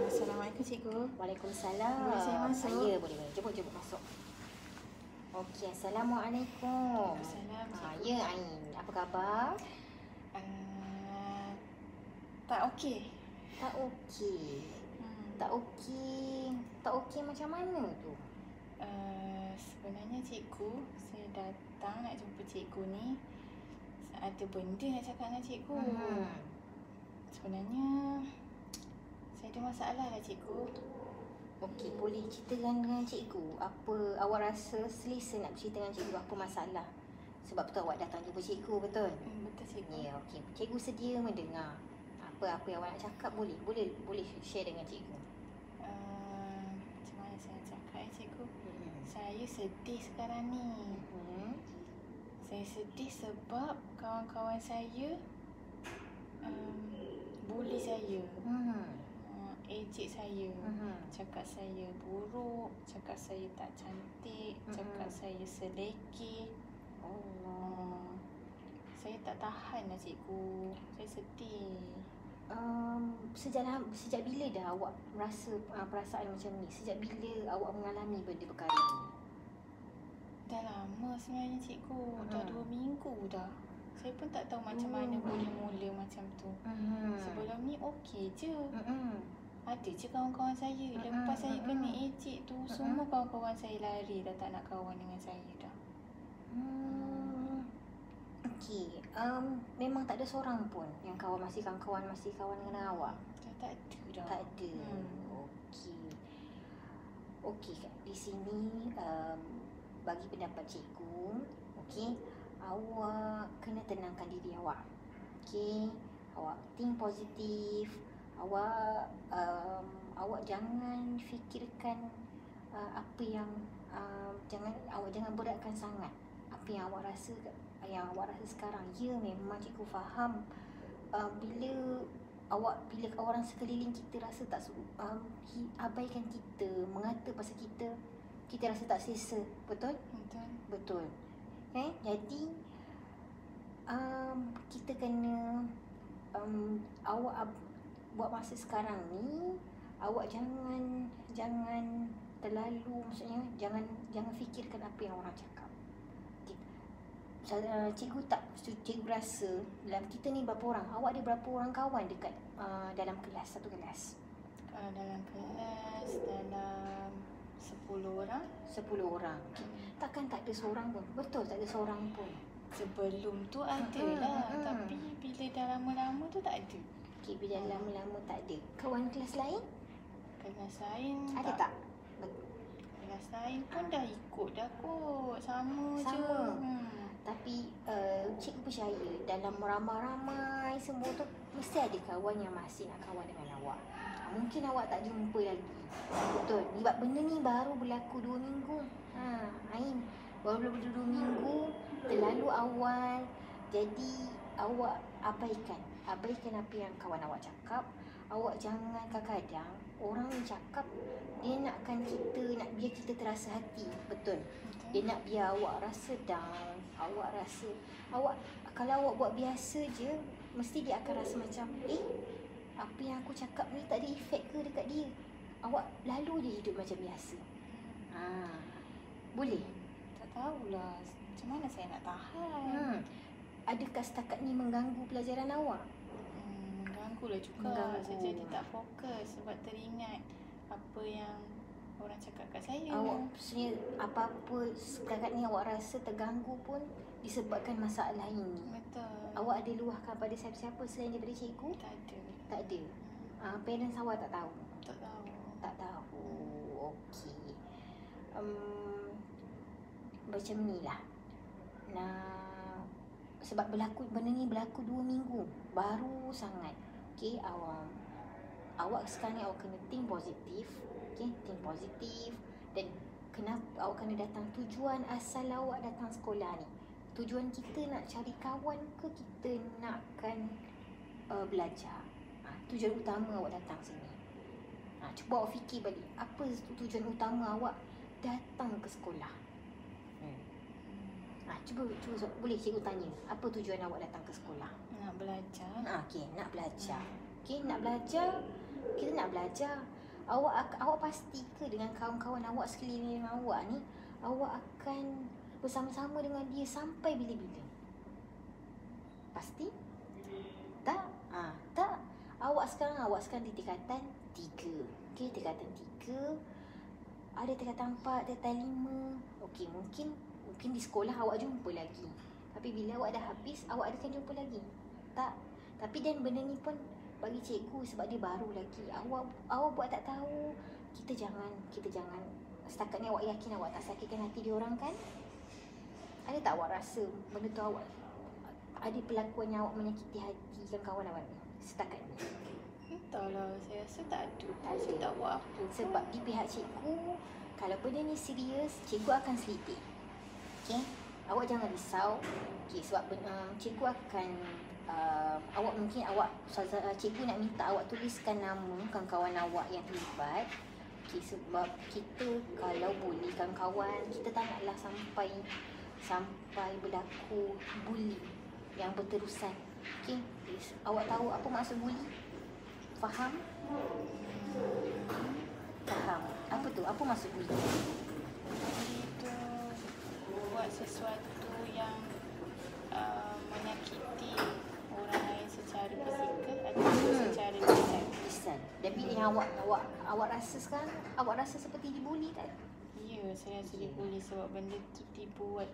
Assalamualaikum cikgu. Waalaikumsalam. Boleh saya masuk? Ya, boleh. Jemput masuk. Okey, Assalamualaikum. Waalaikumsalam, cikgu. Ya, Ain. Apa khabar? Tak okey. Tak okey. Tak okey. Tak okey macam mana tu? Sebenarnya cikgu, saya datang nak jumpa cikgu ni ada benda nak cakap dengan cikgu. Sebenarnya saya ada masalah lah cikgu. Okey, boleh ceritakan dengan cikgu apa awak rasa selesa nak bercerita dengan cikgu apa masalah? Sebab betul awak datang jumpa cikgu, betul? Betul cikgu. Ya, okey. Cikgu sedia mendengar. Apa yang awak nak cakap boleh share dengan cikgu. Macam mana saya cakap cikgu? Saya sedih sekarang ni. Saya sedih sebab kawan-kawan saya bully saya. Ejek saya, cakap saya buruk, cakap saya tak cantik, cakap saya selekeh. Allah. Saya tak tahan lah cikgu. Saya sedih. Sejak bila dah awak merasa perasaan macam ni? Sejak bila awak mengalami benda perkara ni? Dah lama sebenarnya cikgu. Dah 2 minggu dah. Saya pun tak tahu macam mana boleh mula macam tu. Sebelum ni okey je. Ada je kawan-kawan saya. Lepas saya kena ejek tu, semua kawan-kawan saya lari dah, tak nak kawan dengan saya dah. Okey, memang tak ada seorang pun yang kawan dengan awak? Tak ada dah. Tak ada. Okey. Okey, di sini bagi pendapat cikgu, okey, awak kena tenangkan diri awak. Okey, awak think positif. Awak jangan fikirkan apa yang awak jangan beratkan sangat apa yang awak rasa sekarang. Ya, memang cikgu faham bila orang sekeliling kita rasa tak abaikan kita, mengata pasal kita rasa tak selesa. Betul? Betul. Jadi kita kena awak buat masa sekarang ni, awak jangan terlalu, maksudnya jangan fikirkan apa yang orang cakap. Cikgu rasa dalam kita ni berapa orang? Awak ada berapa orang kawan dekat dalam kelas, satu kelas? Dalam kelas dalam 10 orang. 10 orang. Takkan tak ada seorang pun? Betul, tak ada seorang pun. Sebelum tu ada lah. Tapi bila dah lama-lama tu tak ada. Okey, bila lama-lama tak ada. Kawan kelas lain? Kelas lain ada tak? Kelas lain pun dah ikut dah kot. Sama je. Tapi cikgu percaya dalam ramai-ramai semua tu mesti ada kawan yang masih nak kawan dengan awak. Mungkin awak tak jumpa lagi. Betul. Sebab benda ni baru berlaku 2 minggu. Ain, baru berlaku 2 minggu, terlalu awal. Jadi awak abaikan apa yang kawan awak cakap. Awak jangan, kadang-kadang orang ni cakap dia nak biar kita terasa hati. Betul. Dia nak biar awak rasa down. Kalau awak buat biasa je, mesti dia akan rasa macam apa yang aku cakap ni tak ada efek ke dekat dia. Awak lalu je hidup macam biasa. Boleh? Tak tahulah. Macam mana saya nak tahan? Adakah setakat ni mengganggu pelajaran awak? Mengganggulah juga. Saya jadi tak fokus sebab teringat apa yang orang cakap kat saya. Awak maksudnya apa-apa setakat ni awak rasa terganggu pun disebabkan masalah ini. Betul. Awak ada luahkan pada siapa-siapa selain daripada cikgu? Tak ada. Tak ada. Parents awak tak tahu? Tak tahu. Tak tahu. Okey. Macam ni lah. Sebab benda ni berlaku 2 minggu. Baru sangat. Okey, awak sekarang ni awak kena think positif. Okey, think positif. Dan kenapa awak kena datang, tujuan asal awak datang sekolah ni? Tujuan kita nak cari kawan ke kita nakkan belajar? Tujuan utama awak datang sini. Cuba awak fikir balik. Apa tujuan utama awak datang ke sekolah? Cuba boleh cikgu tanya, apa tujuan awak datang ke sekolah? Nak belajar. Okey, nak belajar. Okey, nak belajar. Kita nak belajar. Awak pasti ke dengan kawan-kawan awak sekeliling awak ni, awak akan bersama-sama dengan dia sampai bila-bila? Pasti? Tak? Tak. Awak sekarang di tingkatan 3. Okey, tingkatan 3. Ada tingkatan 4, tingkatan 5. Okey, mungkin di sekolah awak jumpa lagi. Tapi bila awak dah habis, awak akan jumpa lagi. Tak. Tapi dan benda ni pun bagi cikgu sebab dia baru lagi. Awak buat tak tahu. Kita jangan setakat ni awak yakin awak tak sakitkan hati dia orang kan? Ada tak awak rasa benda tu awak ada perlakuan yang awak menyakiti hati kawan awak ni setakat ni? Entahlah, saya rasa tak ada. Saya tak buat apa. Sebab di pihak cikgu, kalau benda ni serius, cikgu akan selidik. Okey? Awak jangan risau. Okey, sebab cikgu akan cikgu nak minta awak tuliskan nama kawan-kawan awak yang terlibat. Okey, sebab kita kalau boleh kawan-kawan, kita tak naklah sampai berlaku bully yang berterusan. Okey, awak tahu apa maksud bully? Faham? Faham. Apa tu? Apa maksud bully? Itu buat sesuatu yang menyakiti orang lain secara fizikal atau secara lisan. Dan bila yang awak rasa sekarang, awak rasa seperti dibuli tak? Ya, saya rasa dibuli sebab benda tu dibuat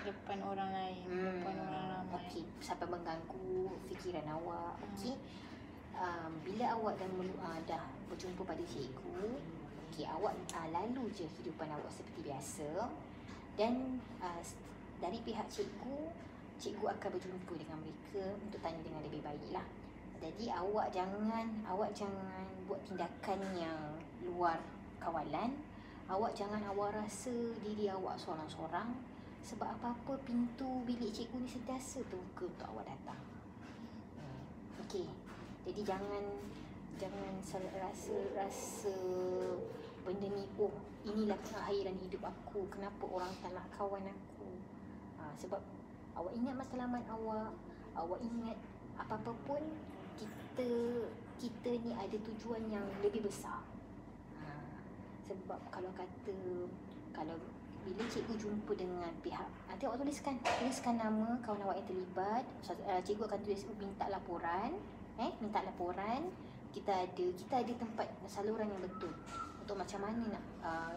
depan orang lain, depan orang ramai. Okey, sampai mengganggu fikiran awak. Okey. Bila awak dah berjumpa pada cikgu, okey, awak lalu je kehidupan awak seperti biasa. Dan dari pihak cikgu akan berjumpa dengan mereka untuk tanya dengan lebih baiklah. Jadi awak jangan buat tindakan yang luar kawalan. Awak jangan rasa diri awak seorang-seorang, sebab apa-apa pintu bilik cikgu ni sentiasa terbuka untuk awak datang. Okey. Jadi jangan rasa benda ni, oh inilah pengakhiran hidup aku, kenapa orang tak nak kawan aku. Sebab awak ingat matlamat awak ingat apa-apa pun kita ni ada tujuan yang lebih besar. Sebab kalau bila cikgu jumpa dengan pihak, nanti awak tuliskan nama kawan awak yang terlibat. Cikgu akan tulis minta laporan. Kita ada tempat saluran yang betul untuk macam mana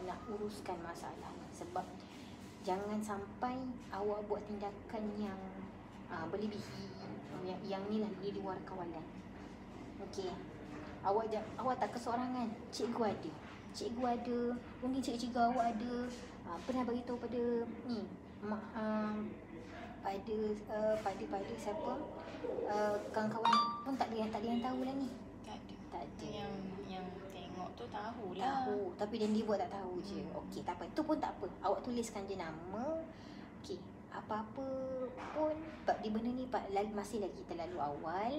nak uruskan masalah ni. Sebab jangan sampai awak buat tindakan yang berlebihi, yang ni lah di luar kawalan. Okey. Awak tak keseorangan. Cikgu ada, mungkin cikgu awak ada pernah bagi tahu pada ni pada siapa, kawan-kawan pun tak ada yang tahu lah ni. Tak ada. Yang tengok tu tahulah. Tahu, tapi dan dia buat tak tahu je. Okey, tak apa. Itu pun tak apa. Awak tuliskan je nama. Okey, apa-apa pun di benda ni masih lagi terlalu awal.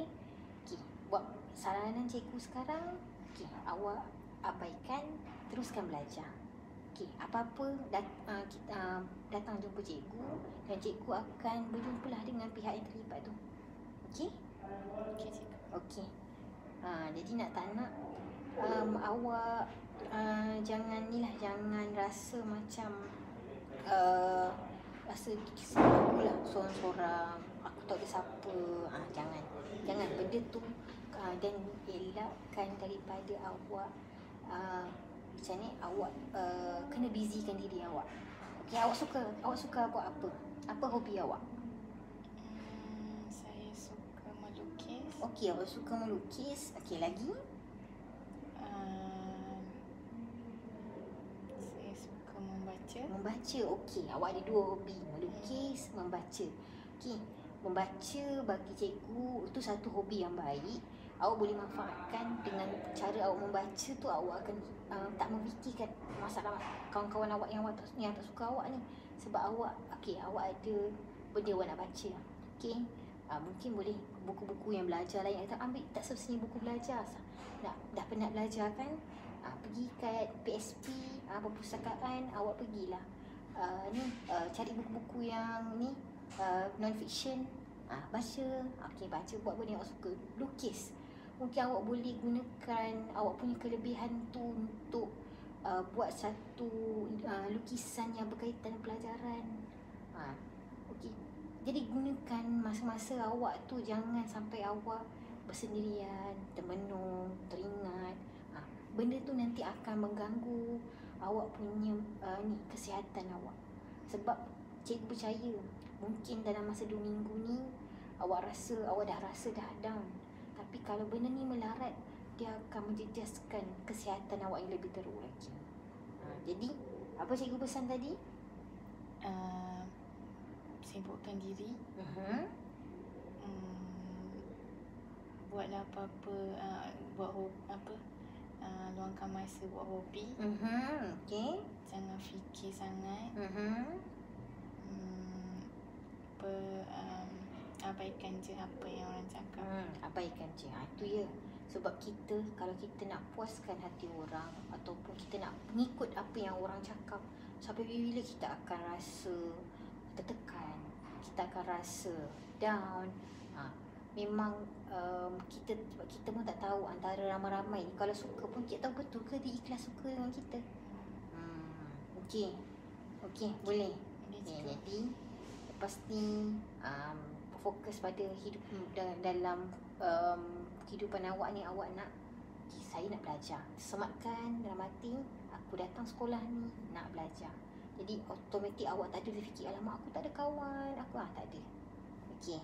Okey, buat saranan cikgu sekarang. Okey, awak abaikan, teruskan belajar. Okey, apa-apa kita datang jumpa cikgu dan cikgu akan berjumpalah dengan pihak yang terlibat tu. Okey? Okey, cikgu. Okey. Jadi tak nak awak jangan rasa macam rasa akulah seorang-seorang, aku tak ada siapa. Jangan benda tu, dan elakkan daripada awak macam ni, awak kena busykan diri awak. Okey, awak suka buat apa? Apa hobi awak? Saya suka melukis. Okey, awak suka melukis. Okey, lagi? Saya suka membaca. Membaca. Okey, awak ada 2 hobi, melukis, membaca. Okey, membaca bagi cikgu itu satu hobi yang baik. Awak boleh manfaatkan dengan cara awak membaca tu, awak akan tak memfikirkan masalah kawan-kawan awak yang tak suka awak ni. Sebab awak ada benda awak nak baca. Okey, mungkin boleh buku-buku yang belajar lain. Ambil tak semestinya buku belajar. Dah penat belajar kan? Pergi kat PSP, perpustakaan, awak pergilah. Cari buku-buku yang ni non-fiction. Baca. Okey, baca, buat benda yang awak suka. Lukis. Mungkin awak boleh gunakan awak punya kelebihan tu untuk buat satu lukisan yang berkaitan pelajaran. Okey. Jadi gunakan masa-masa awak tu, jangan sampai awak bersendirian, termenung, teringat. Benda tu nanti akan mengganggu awak punya kesihatan awak. Sebab cikgu percaya, mungkin dalam masa 2 minggu ni awak dah rasa dah down. Tapi kalau benda ni melarat, dia akan menjejaskan kesihatan awak yang lebih teruk lagi. Jadi, apa cikgu pesan tadi? Sibukkan diri. Buatlah apa-apa, luangkan masa buat hobi. Okey. Jangan fikir sangat. Abaikan je apa yang orang cakap. Abaikan je. Itu ya. Sebab kita, kalau kita nak puaskan hati orang ataupun kita nak mengikut apa yang orang cakap, sampai bila kita akan rasa tertekan, kita akan rasa down. Memang kita pun tak tahu antara ramai-ramai ni, kalau suka pun kita tahu betul ke dia ikhlas suka dengan kita. Okey, boleh. Jadi lepas ni fokus pada hidup dalam kehidupan awak ni. Awak nak, saya nak belajar, sematkan dalam hati, aku datang sekolah ni nak belajar. Jadi automatik awak tak ada fikir, alamak aku tak ada kawan, aku tak ada. Okey,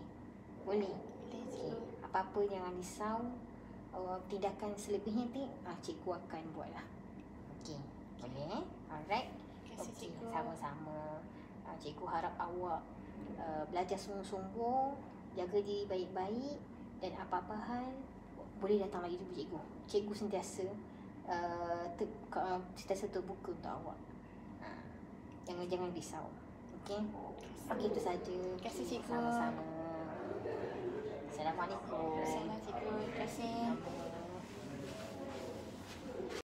boleh. Okay. Apa-apa jangan risau. Tindakan selebihnya nanti cikgu akan buat lah. Okey, boleh. Alright. Terima kasih cikgu. Sama-sama. Cikgu harap awak belajar sungguh-sungguh, jaga diri baik-baik, dan apa-apa hal boleh datang lagi jumpa cikgu. Cikgu sentiasa terbuka untuk awak. Jangan risau. Okey. Itu saja. Terima kasih cikgu. Sama-sama. Assalamualaikum. Assalamualaikum cikgu. Terima kasih.